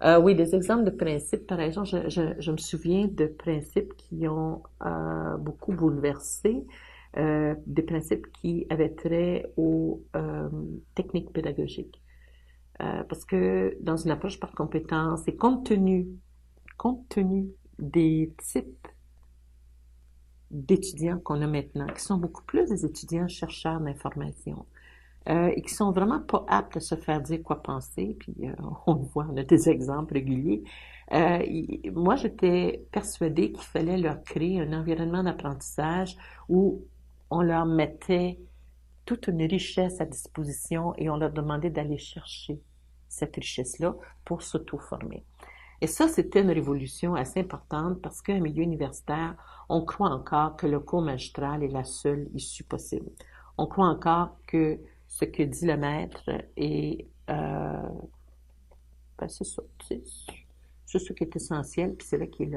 Oui, des exemples de principes, par exemple, je me souviens de principes qui ont beaucoup bouleversé, des principes qui avaient trait aux techniques pédagogiques. Parce que dans une approche par compétence et compte tenu des types d'étudiants qu'on a maintenant, qui sont beaucoup plus des étudiants chercheurs d'information, et qui sont vraiment pas aptes à se faire dire quoi penser, puis on le voit, on a des exemples réguliers. Moi, j'étais persuadée qu'il fallait leur créer un environnement d'apprentissage où on leur mettait toute une richesse à disposition et on leur demandait d'aller chercher cette richesse-là pour s'auto-former. Et ça, c'était une révolution assez importante parce qu'un milieu universitaire, on croit encore que le cours magistral est la seule issue possible. On croit encore que ce que dit le maître est, ben c'est ça, c'est ce qui est essentiel, puis c'est là qui est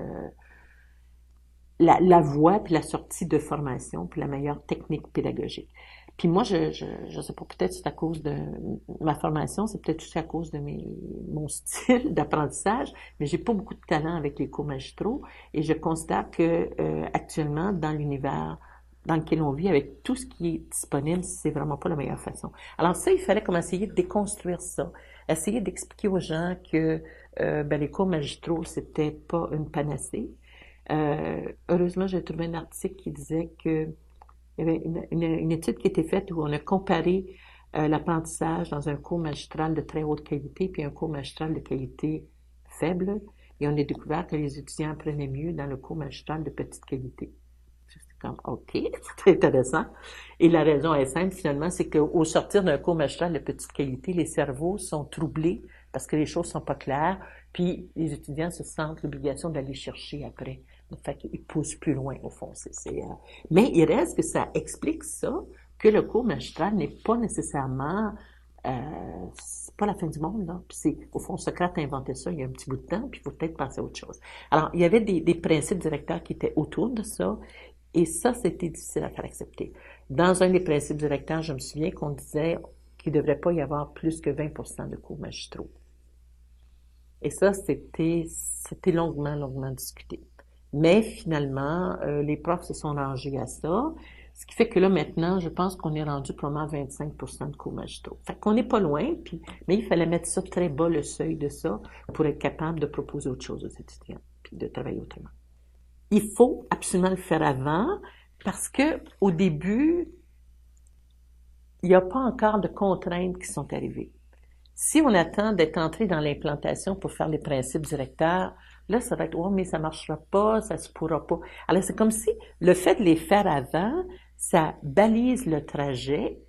la voie, puis la sortie de formation, puis la meilleure technique pédagogique. Puis moi, je sais pas, peut-être c'est à cause de ma formation, c'est peut-être aussi à cause de mon style d'apprentissage, mais j'ai pas beaucoup de talent avec les cours magistraux et je constate que actuellement, dans l'univers dans lequel on vit, avec tout ce qui est disponible, c'est vraiment pas la meilleure façon. Alors ça, il fallait comme essayer de déconstruire ça, essayer d'expliquer aux gens que ben, les cours magistraux, c'était pas une panacée. Heureusement, j'ai trouvé un article qui disait que il y avait une étude qui était faite où on a comparé l'apprentissage dans un cours magistral de très haute qualité puis un cours magistral de qualité faible. Et on a découvert que les étudiants apprenaient mieux dans le cours magistral de petite qualité. C'est comme, OK, c'est très intéressant. Et la raison est simple, finalement, c'est qu'au sortir d'un cours magistral de petite qualité, les cerveaux sont troublés parce que les choses sont pas claires, puis les étudiants se sentent l'obligation d'aller chercher après. Fait qu'ils poussent plus loin, au fond. Mais il reste que ça explique ça, que le cours magistral n'est pas nécessairement c'est pas la fin du monde, là. Puis au fond, Socrate a inventé ça il y a un petit bout de temps, puis il faut peut-être passer à autre chose. Alors, il y avait des principes directeurs qui étaient autour de ça, et ça, c'était difficile à faire accepter. Dans un des principes directeurs, je me souviens qu'on disait qu'il ne devrait pas y avoir plus que 20% de cours magistraux. Et ça, c'était longuement discuté. Mais finalement, les profs se sont rangés à ça, ce qui fait que là, maintenant, je pense qu'on est rendu probablement à 25% de cours magistraux. Fait qu'on n'est pas loin, puis, mais il fallait mettre ça très bas, le seuil de ça, pour être capable de proposer autre chose aux étudiants, puis de travailler autrement. Il faut absolument le faire avant, parce que au début, il n'y a pas encore de contraintes qui sont arrivées. Si on attend d'être entré dans l'implantation pour faire les principes directeurs, là, ça va être, oh, mais ça marchera pas, ça se pourra pas. Alors, c'est comme si le fait de les faire avant, ça balise le trajet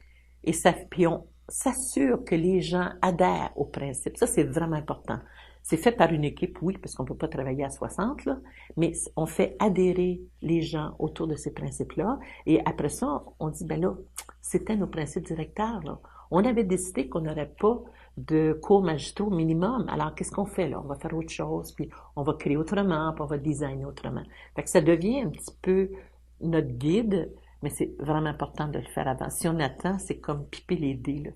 et puis on s'assure que les gens adhèrent aux principes. Ça, c'est vraiment important. C'est fait par une équipe, oui, parce qu'on peut pas travailler à 60, là, mais on fait adhérer les gens autour de ces principes-là. Et après ça, on dit, ben là, c'était nos principes directeurs, là. On avait décidé qu'on n'aurait pas de cours magistraux minimum. Alors, qu'est-ce qu'on fait là? On va faire autre chose, puis on va créer autrement, puis on va designer autrement. Fait que ça devient un petit peu notre guide, mais c'est vraiment important de le faire avant. Si on attend, c'est comme piper les dés, là.